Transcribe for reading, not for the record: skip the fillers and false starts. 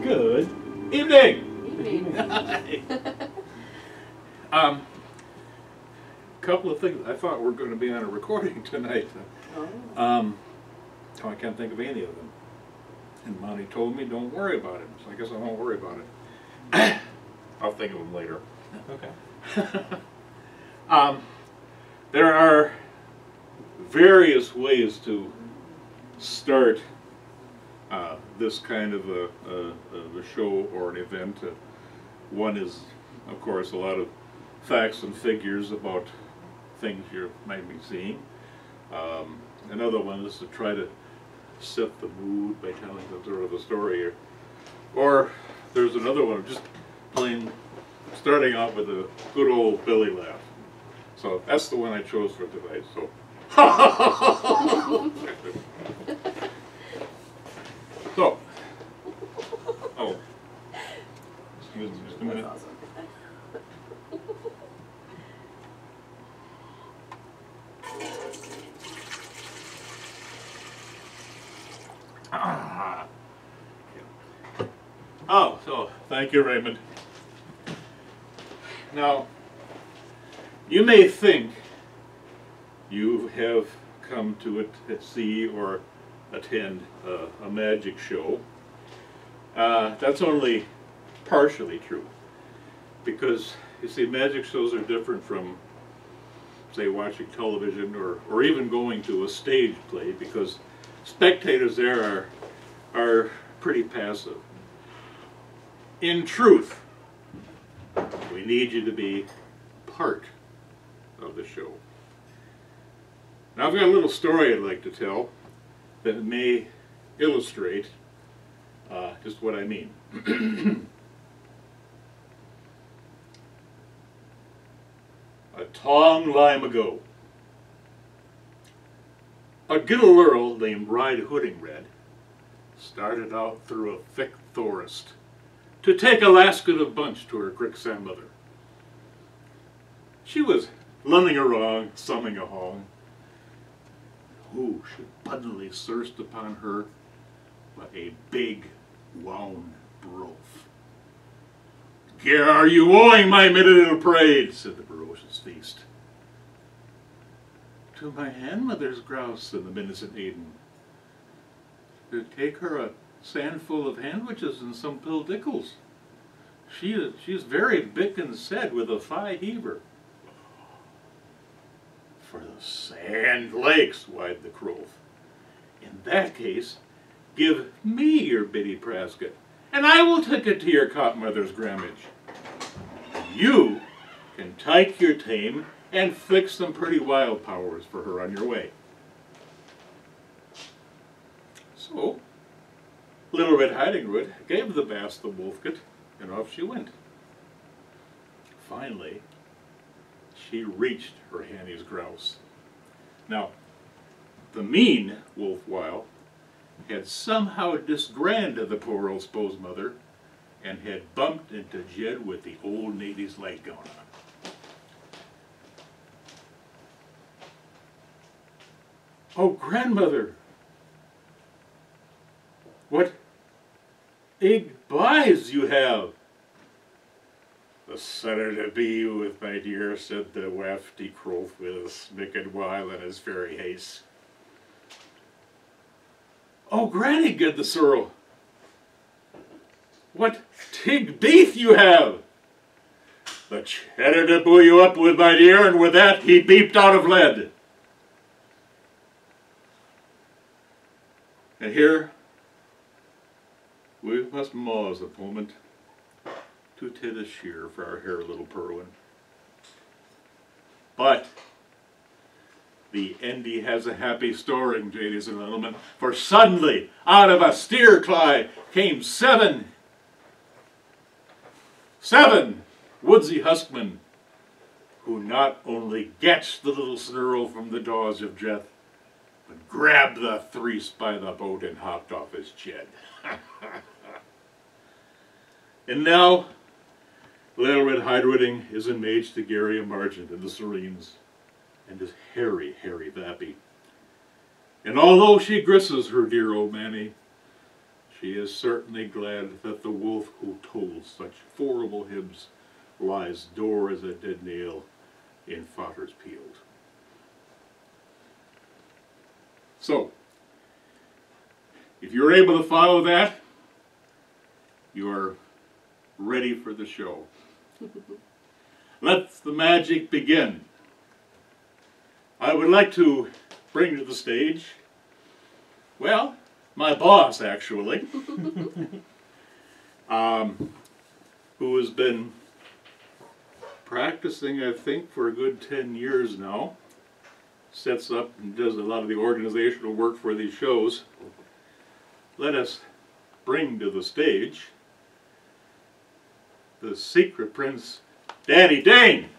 Good evening. Couple of things. I thought we were going to be on a recording tonight. I can't think of any of them. And Monty told me, don't worry about it. So I guess I won't worry about it. I'll think of them later. Okay. There are various ways to start this kind of a show or an event. One is, of course, a lot of facts and figures about things you might be seeing. Another one is to try to set the mood by telling some sort of a story. Or there's another one, just plain starting out with a good old belly laugh. So that's the one I chose for tonight. So. So. Oh. Excuse me just a minute. That's awesome. Oh, so thank you, Raymond. Now, you may think you have come to see or attend a magic show. That's only partially true, because you see, magic shows are different from, say, watching television or even going to a stage play, because spectators there are pretty passive. In truth, we need you to be part of the show. Now, I've got a little story I'd like to tell that may illustrate just what I mean. A long time ago, a little girl named Riding Red started out through a thick forest to take a lasket of bunch to her grandmother. She was lunning along, summing a hong. Who should suddenly thirst upon her but a big, wound broth. "Here are you owing, my little prade?" said the ferocious feast. "To my grandmother's grouse," said the innocent maiden. "To take her a sandful of sandwiches and some pildickles. She's very big and said with a fie heaver." "For the sand lakes," whined the crow. "In that case, give me your bitty prasket, and I will take it to your godmother's grammage. You can take your tame and fix some pretty wild powers for her on your way." So, Little Red Riding Hood gave the bass the wolfkit, and off she went. Finally, she reached her Hanny's grouse. Now, the mean wolf Weil had somehow disgranded the poor old Spo's mother and had bumped into Jed with the old lady's light going on. "Oh, grandmother, what big eyes you have!" "The center to be with, my dear," said the wafty crow with a smicked while in his fairy haste. "Oh, granny," said the sorrel, "what tig beef you have!" "The cheddar to buoy you up with, my dear," and with that he beeped out of lead. And here we must pause a moment to take a shear for our hair little Perwin. But the Endy has a happy story, ladies and gentlemen, for suddenly out of a steer cly came seven woodsy huskmen, who not only getched the little snurl from the jaws of Jeth, but grabbed the threes by the boat and hopped off his ched. And now, Little Red Riding is engaged to Gary Margent in the Serenes, and is hairy vappy. And although she grisses her dear old Manny, She is certainly glad that the wolf who told such horrible hibs lies dore as a dead nail in father's field. So, if you're able to follow that, you are ready for the show. Let the magic begin. I would like to bring to the stage, well, my boss actually, who has been practicing, I think, for a good 10 years now. Sets up and does a lot of the organizational work for these shows. Let us bring to the stage the Secret Prince, Daddy Dane.